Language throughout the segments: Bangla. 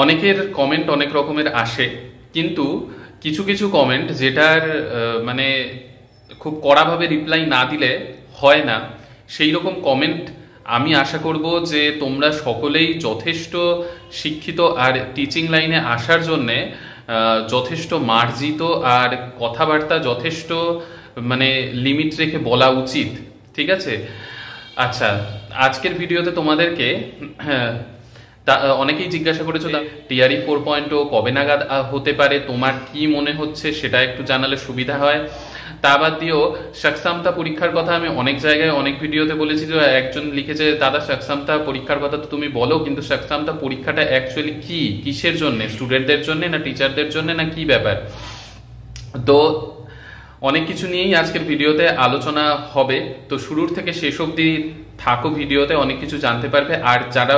অনেকের কমেন্ট অনেক রকমের আসে, কিন্তু কিছু কিছু কমেন্ট যেটার মানে খুব কড়াভাবে রিপ্লাই না দিলে হয় না, সেই রকম কমেন্ট আমি আশা করব যে তোমরা সকলেই যথেষ্ট শিক্ষিত আর টিচিং লাইনে আসার জন্যে যথেষ্ট মার্জিত আর কথাবার্তা যথেষ্ট মানে লিমিট রেখে বলা উচিত। ঠিক আছে? আচ্ছা, আজকের ভিডিওতে তোমাদেরকে অনেকেই জিজ্ঞাসা করেছো টিআরই 4.0 কবে নাগাদ হতে পারে, তোমার কি মনে হচ্ছে সেটা একটু জানালে সুবিধা হয়। তা বাদ দিয়েও সক্ষমতা পরীক্ষার কথা আমি অনেক জায়গায় অনেক ভিডিওতে বলেছি, যে একজন লিখেছে দাদা সক্ষমতা পরীক্ষার কথা তো তুমি বলো, কিন্তু সক্ষমতা পরীক্ষাটা অ্যাকচুয়ালি কি, কিসের জন্য, স্টুডেন্টদের জন্য না টিচারদের জন্য না কি ব্যাপার। তো অনেক কিছু নিয়েই আজকের ভিডিওতে আলোচনা হবে, তো শুরুর থেকে শেষ অবধি থাকো ভিডিওতে, অনেক কিছু জানতে পারবে। আর যারা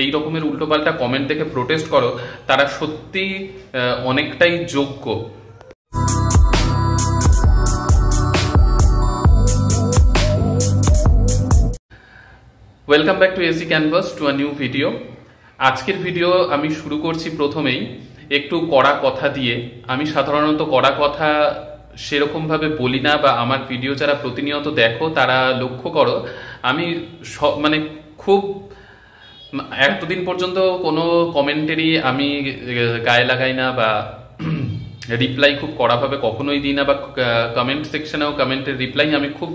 এই রকমের উল্টোপাল্টা কমেন্ট দেখে প্রোটেস্ট করো তারা সত্যি অনেকটাই যোগ্য। Welcome back to AC canvas to a new video. আজকের ভিডিও আমি শুরু করছি প্রথমেই একটু কড়া কথা দিয়ে। আমি সাধারণত কড়া কথা সেরকম ভাবে বলি না, বা আমার ভিডিও যারা প্রতিনিয়ত দেখো তারা লক্ষ্য করো আমি মানে খুব এতদিন পর্যন্ত কোনো কমেন্টেরই আমি গায়ে লাগাই না, বা রিপ্লাই খুব কড়াভাবে কখনোই দিই না, বা কমেন্ট সেকশনেও কমেন্টের রিপ্লাই আমি খুব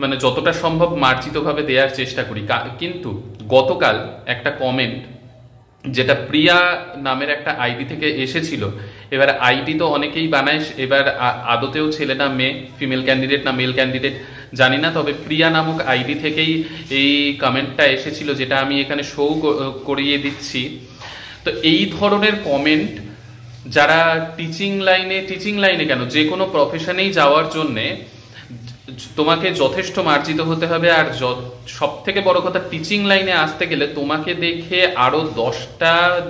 মানে যতটা সম্ভব মার্জিতভাবে দেওয়ার চেষ্টা করি। কিন্তু গতকাল একটা কমেন্ট যেটা প্রিয়া নামের একটা আইডি থেকে এসেছিল, এবার আইডি তো অনেকেই বানায়, এবার আদতেও ছেলে না মেয়ে, ফিমেল ক্যান্ডিডেট না মেল ক্যান্ডিডেট জানি না, তবে প্রিয়া নামক আইডি থেকেই এই কমেন্টটা এসেছিল, যেটা আমি এখানে শো করিয়ে দিচ্ছি। তো এই ধরনের কমেন্ট যারা টিচিং লাইনে কেন যে কোনো প্রফেশনেই যাওয়ার জন্যে তোমাকে যথেষ্ট মার্জিত হতে হবে। আর সব থেকে বড় কথা, টিচিং লাইনে আসতে গেলে তোমাকে দেখে আরো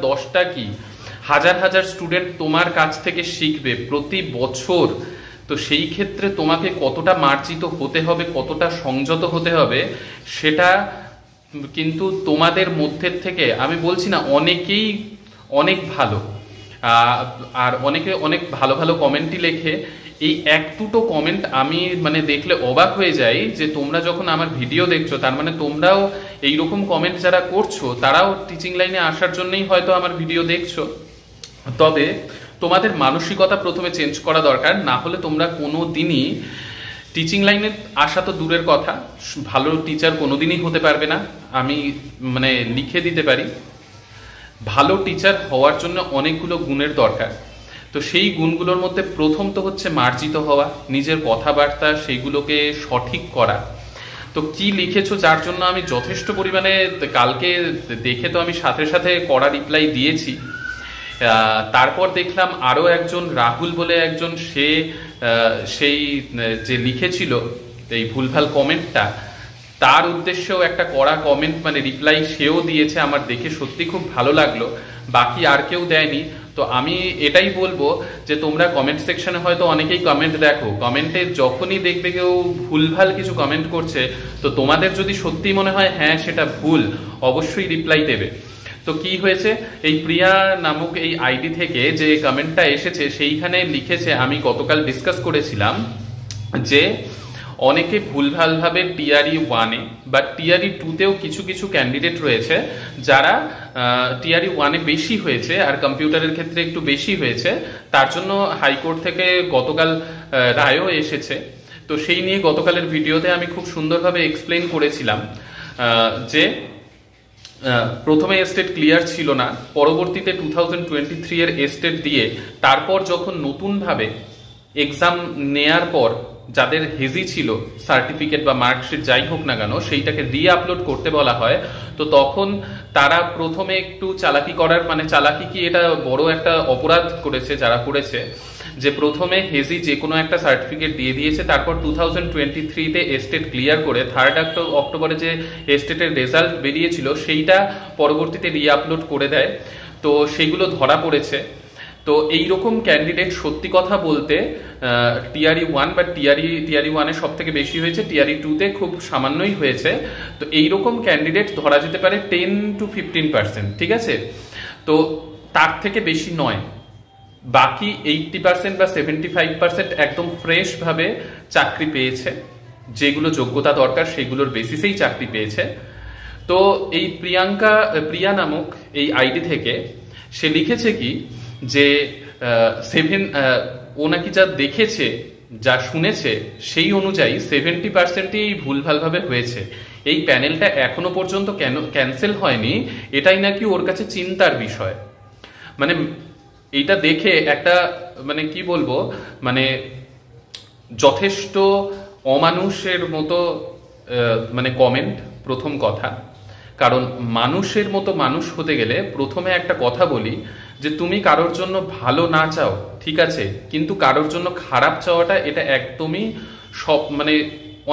দশটা কি হাজার হাজার স্টুডেন্ট তোমার কাছ থেকে শিখবে প্রতি বছর। তো সেই ক্ষেত্রে তোমাকে কতটা মার্জিত হতে হবে, কতটা সংযত হতে হবে, সেটা কিন্তু তোমাদের মধ্যে থেকে, আমি বলছি না অনেকেই অনেক ভালো, আর অনেকে অনেক ভালো ভালো কমেন্টই লেখে। এই এক দুটো কমেন্ট আমি মানে দেখলে অবাক হয়ে যাই, যে তোমরা যখন আমার ভিডিও দেখছো তার মানে তোমরাও এইরকম কমেন্ট যারা করছো তারাও টিচিং লাইনে আসার জন্যই হয়তো আমার ভিডিও দেখছো। তবে তোমাদের মানসিকতা প্রথমে চেঞ্জ করা দরকার, না হলে তোমরা কোনো দিনই টিচিং লাইনে আসা তো দূরের কথা, ভালো টিচার কোনোদিনই হতে পারবে না। আমি মানে লিখে দিতে পারি, ভালো টিচার হওয়ার জন্য অনেকগুলো গুণের দরকার। তো সেই গুণগুলোর মধ্যে প্রথম তো হচ্ছে মার্জিত হওয়া, নিজের কথাবার্তা সেইগুলোকে সঠিক করা। তো কি লিখেছো যার জন্য আমি যথেষ্ট পরিমাণে কালকে দেখে তো আমি সাথে সাথে কড়া রিপ্লাই দিয়েছি। তারপর দেখলাম আরো একজন রাহুল বলে একজন, সেই যে লিখেছিল এই ভুলভাল কমেন্টটা, তার উদ্দেশ্যেও একটা কড়া কমেন্ট মানে রিপ্লাই সেও দিয়েছে। আমার দেখে সত্যি খুব ভালো লাগলো, বাকি আর কেউ দেয়নি। তো আমি এটাই বলবো যে তোমরা কমেন্ট সেকশনে হয়তো অনেকেই কমেন্ট দেখো, কমেন্টে যখনই দেখবে কেউ ভুলভাল কিছু কমেন্ট করছে, তো তোমাদের যদি সত্যি মনে হয় হ্যাঁ সেটা ভুল, অবশ্যই রিপ্লাই দেবে। তো কি হয়েছে, এই প্রিয়া নামক এই আইডি থেকে যে কমেন্টটা এসেছে সেইখানে লিখেছে, আমি গতকাল ডিসকাস করেছিলাম যে অনেকে ভুলভালভাবে টিআরই 1-এ বা টিআরই 2-তেও কিছু কিছু ক্যান্ডিডেট রয়েছে যারা টিআরই 1-এ বেশি হয়েছে আর কম্পিউটারের ক্ষেত্রে একটু বেশি হয়েছে, তার জন্য হাইকোর্ট থেকে গতকাল রায়ও এসেছে। তো সেই নিয়ে গতকালের ভিডিওতে আমি খুব সুন্দরভাবে এক্সপ্লেইন করেছিলাম যে প্রথমে এস্টেট ক্লিয়ার ছিল না, পরবর্তীতে 2023 এর এস্টেট দিয়ে তারপর যখন নতুনভাবে এক্সাম নেয়ার পর যাদের হেজি ছিল সার্টিফিকেট বা মার্কশিট যাই হোক না কেন, সেইটাকে রি-আপলোড করতে বলা হয়। তো তখন তারা প্রথমে একটু চালাকি করার, মানে চালাকি কি, এটা বড় একটা অপরাধ করেছে যারা করেছে, যে প্রথমে হেজি যে কোনো একটা সার্টিফিকেট দিয়ে দিয়েছে, তারপর 2023-তে এস্টেট ক্লিয়ার করে 3 অক্টোবরে যে এস্টেটের রেজাল্ট বেরিয়েছিল সেইটা পরবর্তীতে রি-আপলোড করে দেয়। তো সেগুলো ধরা পড়েছে। তো তো এইরকম ক্যান্ডিডেট সত্যি কথা বলতে টিআরই 1 বা টিআরই 1-এ সব থেকে বেশি হয়েছে, টিআরই 2-তে খুব সামান্যই হয়েছে। তো এইরকম ক্যান্ডিডেট ধরা যেতে পারে 10 to 15%, ঠিক আছে? তো তার থেকে বেশি নয়। বাকি 80% বা 75% একদম ফ্রেশ ভাবে চাকরি পেয়েছে, যেগুলো যোগ্যতা দরকার সেগুলোর বেসিসেই চাকরি পেয়েছে। তো এই প্রিয়া নামক এই আইডি থেকে সে লিখেছে কি যে ও নাকি যা দেখেছে, যা শুনেছে সেই অনুযায়ী 70%ই ভুলভালভাবে হয়েছে। এই প্যানেলটা এখনো পর্যন্ত কেন ক্যান্সেল হয়নি এটাই নাকি ওর কাছে চিন্তার বিষয়। মানে এইটা দেখে একটা মানে কি বলবো, মানে যথেষ্ট অমানুষের মতো মানে কমেন্ট। প্রথম কথা, কারণ মানুষের মতো মানুষ হতে গেলে প্রথমে একটা কথা বলি যে তুমি কারোর জন্য ভালো না চাও, ঠিক আছে, কিন্তু কারোর জন্য খারাপ চাওয়াটা এটা একদমই মানে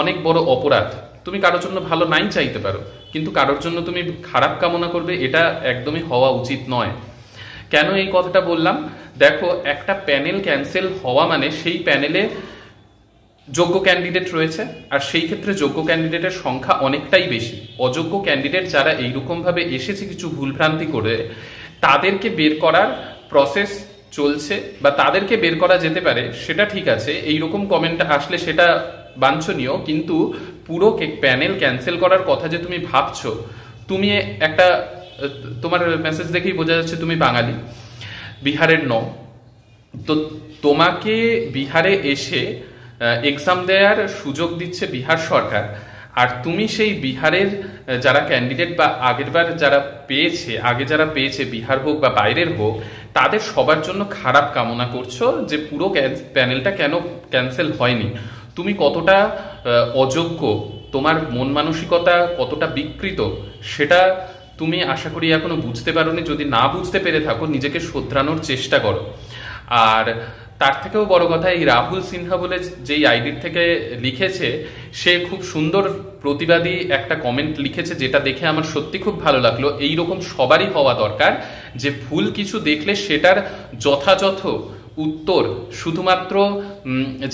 অনেক বড় অপরাধ। তুমি কারোর জন্য ভালো নাই চাইতে পারো, কিন্তু কারোর জন্য তুমি খারাপ কামনা করবে এটা একদমই হওয়া উচিত নয়। কেন এই কথাটা বললাম? দেখো, একটা প্যানেল ক্যান্সেল হওয়া মানে সেই প্যানেলে যোগ্য ক্যান্ডিডেট রয়েছে, আর সেই ক্ষেত্রে যোগ্য ক্যান্ডিডেটের সংখ্যা অনেকটাই বেশি। অযোগ্য ক্যান্ডিডেট যারা এইরকম ভাবে এসেছে কিছু ভুলভ্রান্তি করে, তাদেরকে বের করার প্রসেস চলছে বা তাদেরকে বের করা যেতে পারে, সেটা ঠিক আছে। এইরকম কমেন্ট আসলে সেটা বাঞ্ছনীয়, কিন্তু পুরো প্যানেল ক্যান্সেল করার কথা যে তুমি ভাবছো, তুমি একটা তোমার মেসেজ দেখেই বোঝা যাচ্ছে তুমি বাঙালি, বিহারের নও। তো তোমাকে বিহারে এসে এক্সাম দেওয়ার সুযোগ দিচ্ছে বিহার সরকার, আর তুমি সেই বিহারের যারা ক্যান্ডিডেট বা আগেরবার যারা পেয়েছে, আগে যারা পেয়েছে বিহার হোক বা বাইরের হোক, তাদের সবার জন্য খারাপ কামনা করছো যে পুরো প্যানেলটা কেন ক্যান্সেল হয়নি। তুমি কতটা অযোগ্য, তোমার মন মানসিকতা কতটা বিকৃত, সেটা তুমি আশা করি এখনো বুঝতে পারোনি। যদি না বুঝতে পেরে থাকো, নিজেকে শোধরানোর চেষ্টা করো। আর তার থেকেও বড় কথা, এই রাহুল সিনহা বলে যেই আইডির থেকে লিখেছে, সে খুব সুন্দর প্রতিবাদী একটা কমেন্ট লিখেছে, যেটা দেখে আমার সত্যি খুব ভালো লাগলো। এইরকম সবারই হওয়া দরকার, যে ভুল কিছু দেখলে সেটার যথাযথ উত্তর শুধুমাত্র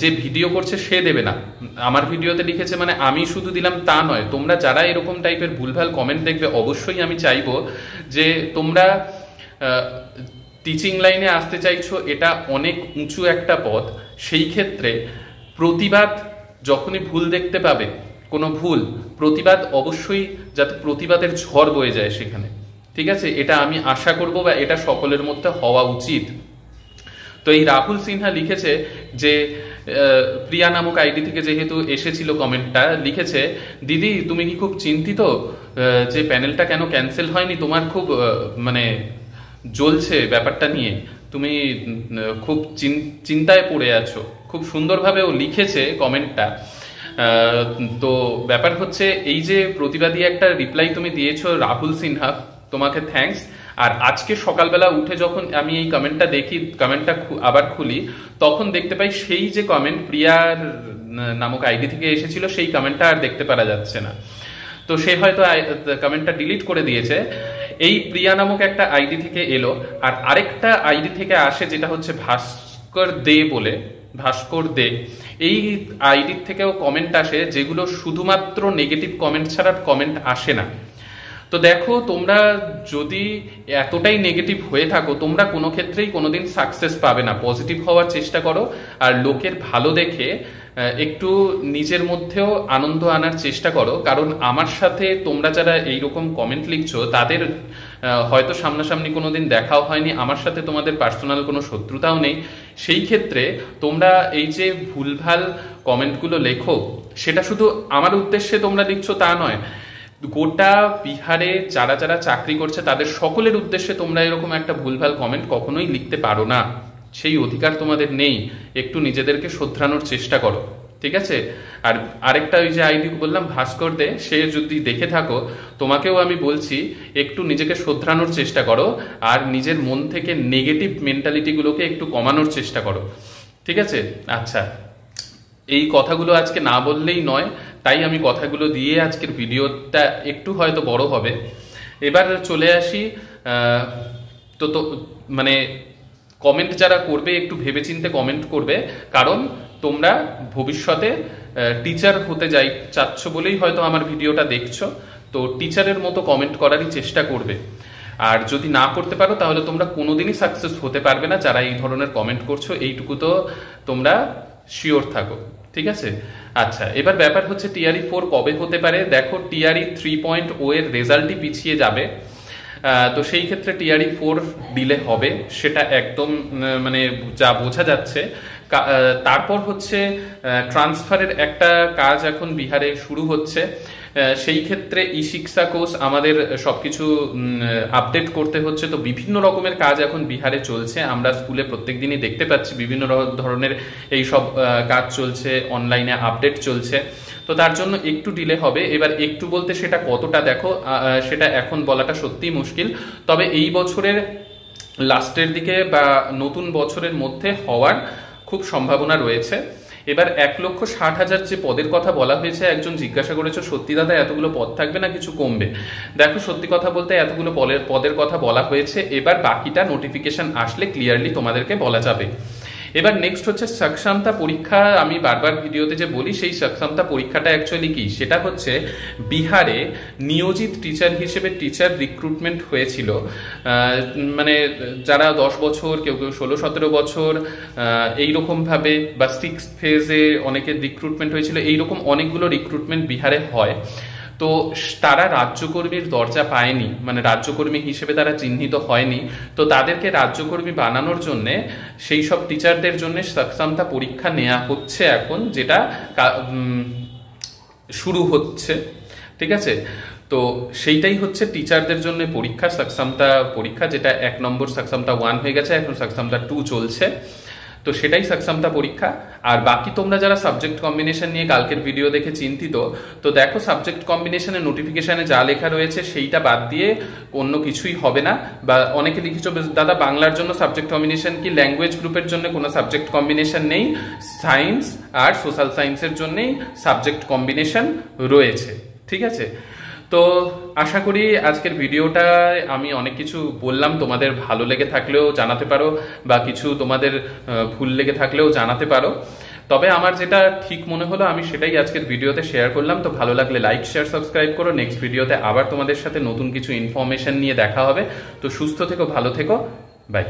যে ভিডিও করছে সে দেবে না। আমার ভিডিওতে লিখেছে মানে আমি শুধু দিলাম তা নয়, তোমরা যারা এরকম টাইপের ভুলভাল কমেন্ট দেখবে, অবশ্যই আমি চাইবো যে তোমরা টিচিং লাইনে আসতে চাইছো, এটা অনেক উঁচু একটা পথ। সেই ক্ষেত্রে প্রতিবাদ, যখনই ভুল দেখতে পাবে কোনো ভুল, প্রতিবাদ অবশ্যই যাতে প্রতিবাদের ঝড় বয়ে যায় সেখানে, ঠিক আছে? এটা আমি আশা করব বা এটা সকলের মধ্যে হওয়া উচিত। তো এই রাহুল সিনহা লিখেছে যে প্রিয়া নামক আইডি থেকে যেহেতু এসেছিল কমেন্টটা, লিখেছে, দিদি তুমি কি খুব চিন্তিত যে প্যানেলটা কেন ক্যান্সেল হয়নি? তোমার খুব মানে জ্বলছে ব্যাপারটা নিয়ে, তুমি খুব চিন্তায় পড়ে আছো। খুব সুন্দরভাবে ও লিখেছে কমেন্টটা। তো ব্যাপার হচ্ছে, এই যে প্রতিবাদী একটা রিপ্লাই তুমি দিয়েছো রাহুল সিনহা, তোমাকে থ্যাঙ্কস। আর আজকে সকালবেলা উঠে যখন আমি এই কমেন্টটা দেখি, কমেন্টটা আবার খুলি, তখন দেখতে পাই সেই যে কমেন্ট প্রিয়ার নামক আইডি থেকে এসেছিল, সেই কমেন্টটা আর দেখতে পারা যাচ্ছে না। তো সে হয়তো কমেন্টটা ডিলিট করে দিয়েছে। এই প্রিয়া নামক একটা আইডি থেকে এলো, আর আরেকটা আইডি থেকে আসে যেটা হচ্ছে ভাস্কর দে। এই আইডির থেকেও কমেন্ট আসে, যেগুলো শুধুমাত্র নেগেটিভ কমেন্ট ছাড়া কমেন্ট আসে না। তো দেখো, তোমরা যদি এতটাই নেগেটিভ হয়ে থাকো, তোমরা কোনো ক্ষেত্রেই কোনোদিন সাকসেস পাবে না। পজিটিভ হওয়ার চেষ্টা করো, আর লোকের ভালো দেখে একটু নিজের মধ্যেও আনন্দ আনার চেষ্টা করো। কারণ আমার সাথে তোমরা যারা এইরকম কমেন্ট লিখছো, তাদের হয়তো সামনাসামনি কোনোদিন দেখাও হয়নি, আমার সাথে তোমাদের পার্সোনাল কোনো শত্রুতাও নেই। সেই ক্ষেত্রে তোমরা এই যে ভুলভাল কমেন্টগুলো লেখো, সেটা শুধু আমার উদ্দেশ্যে তোমরা লিখছো তা নয়, গোটা বিহারে যারা যারা চাকরি করছে তাদের সকলের উদ্দেশ্যে তোমরা এরকম একটা ভুলভাল কমেন্ট কখনোই লিখতে পারো না। সেই অধিকার তোমাদের নেই। একটু নিজেদেরকে শোধরানোর চেষ্টা করো, ঠিক আছে? আর আরেকটা ওই যে আইডি বললাম ভাস্কর দে, সে যদি দেখে থাকো, তোমাকেও আমি বলছি একটু নিজেকে শোধরানোর চেষ্টা করো, আর নিজের মন থেকে নেগেটিভ মেন্টালিটিগুলোকে একটু কমানোর চেষ্টা করো, ঠিক আছে? আচ্ছা, এই কথাগুলো আজকে না বললেই নয়, তাই আমি কথাগুলো দিয়ে আজকের ভিডিওটা একটু হয়তো বড় হবে। এবার চলে আসি, তো মানে কমেন্ট যারা করবে একটু ভেবেচিন্তে কমেন্ট করবে, কারণ তোমরা ভবিষ্যতে টিচার হতে চাচ্ছ বলেই হয়তো আমার ভিডিওটা দেখছো। তো টিচারের মতো কমেন্ট করারই চেষ্টা করবে, আর যদি না করতে পারো তাহলে তোমরা কোনোদিনই সাকসেস হতে পারবে না। যারা এই ধরনের কমেন্ট করছো এইটুকু তো তোমরা শিওর থাকো, ঠিক আছে? আচ্ছা, এবার ব্যাপার হচ্ছে টিআরই 4 কবে হতে পারে। দেখো, টিআরই 3.0 এর রেজাল্টই পিছিয়ে যাবে, তো সেই ক্ষেত্রে টিআরই 4 ডিলে হবে, সেটা একদম মানে যা বোঝা যাচ্ছে। তারপর হচ্ছে ট্রান্সফারের একটা কাজ এখন বিহারে শুরু হচ্ছে, সেই ক্ষেত্রে ই শিক্ষা কোর্স আমাদের সবকিছু আপডেট করতে হচ্ছে। তো বিভিন্ন রকমের কাজ এখন বিহারে চলছে, আমরা স্কুলে প্রত্যেক দিনই দেখতে পাচ্ছি বিভিন্ন ধরনের এই সব কাজ চলছে, অনলাইনে আপডেট চলছে। তো তার জন্য একটু ডিলে হবে। এবার একটু বলতে সেটা কতটা, দেখো সেটা এখন বলাটা সত্যিই মুশকিল, তবে এই বছরের লাস্টের দিকে বা নতুন বছরের মধ্যে হওয়ার খুব সম্ভাবনা রয়েছে। এবার 1,60,000 যে পদের কথা বলা হয়েছে, একজন জিজ্ঞাসা করেছে সত্যি দাদা এতগুলো পদ থাকবে না কিছু কমবে? দেখো, সত্যি কথা বলতে এতগুলো পদের কথা বলা হয়েছে, এবার বাকিটা নোটিফিকেশন আসলে ক্লিয়ারলি তোমাদেরকে বলা যাবে। এবার নেক্সট হচ্ছে সক্ষমতা পরীক্ষা। আমি বারবার ভিডিওতে যে বলি, সেই সক্ষমতা পরীক্ষাটা অ্যাকচুয়ালি কি, সেটা হচ্ছে বিহারে নিয়োজিত টিচার হিসেবে টিচার রিক্রুটমেন্ট হয়েছিল, মানে যারা 10 বছর, কেউ কেউ 16-17 বছর এইরকমভাবে, বা 6th ফেজে অনেকের রিক্রুটমেন্ট হয়েছিল, এইরকম অনেকগুলো রিক্রুটমেন্ট বিহারে হয়। তো তারা রাজ্যকর্মীর দরজা পায়নি, মানে রাজ্যকর্মী হিসেবে তারা চিহ্নিত হয়নি। তো তাদেরকে রাজ্যকর্মী বানানোর জন্য সেই সব টিচারদের জন্য সক্ষমতা পরীক্ষা নেওয়া হচ্ছে এখন, যেটা শুরু হচ্ছে, ঠিক আছে? তো সেইটাই হচ্ছে টিচারদের জন্য পরীক্ষা, সক্ষমতা পরীক্ষা, যেটা 1 নম্বর সক্ষমতা 1 হয়ে গেছে, এখন সক্ষমতা 2 চলছে। তো সেটাই সক্ষমতা পরীক্ষা। আর বাকি তোমরা যারা সাবজেক্ট কম্বিনেশন নিয়ে কালকের ভিডিও দেখে চিন্তিত, তো দেখো সাবজেক্ট কম্বিনেশনের নোটিফিকেশনে যা লেখা রয়েছে সেইটা বাদ দিয়ে অন্য কিছুই হবে না। বা অনেকে লিখেছো দাদা বাংলার জন্য সাবজেক্ট কম্বিনেশন কি, ল্যাঙ্গুয়েজ গ্রুপের জন্য কোনো সাবজেক্ট কম্বিনেশন নেই, সায়েন্স আর সোশ্যাল সায়েন্সের জন্যই সাবজেক্ট কম্বিনেশন রয়েছে, ঠিক আছে? তো আশা করি আজকের ভিডিওটা আমি অনেক কিছু বললাম, তোমাদের ভালো লেগে থাকলেও জানাতে পারো, বা কিছু তোমাদের ভুল লেগে থাকলেও জানাতে পারো। তবে আমার যেটা ঠিক মনে হলো আমি সেটাই আজকের ভিডিওতে শেয়ার করলাম। তো ভালো লাগলে লাইক, শেয়ার, সাবস্ক্রাইব করো। নেক্সট ভিডিওতে আবার তোমাদের সাথে নতুন কিছু ইনফরমেশন নিয়ে দেখা হবে। তো সুস্থ থেকো, ভালো থেকো, বাই।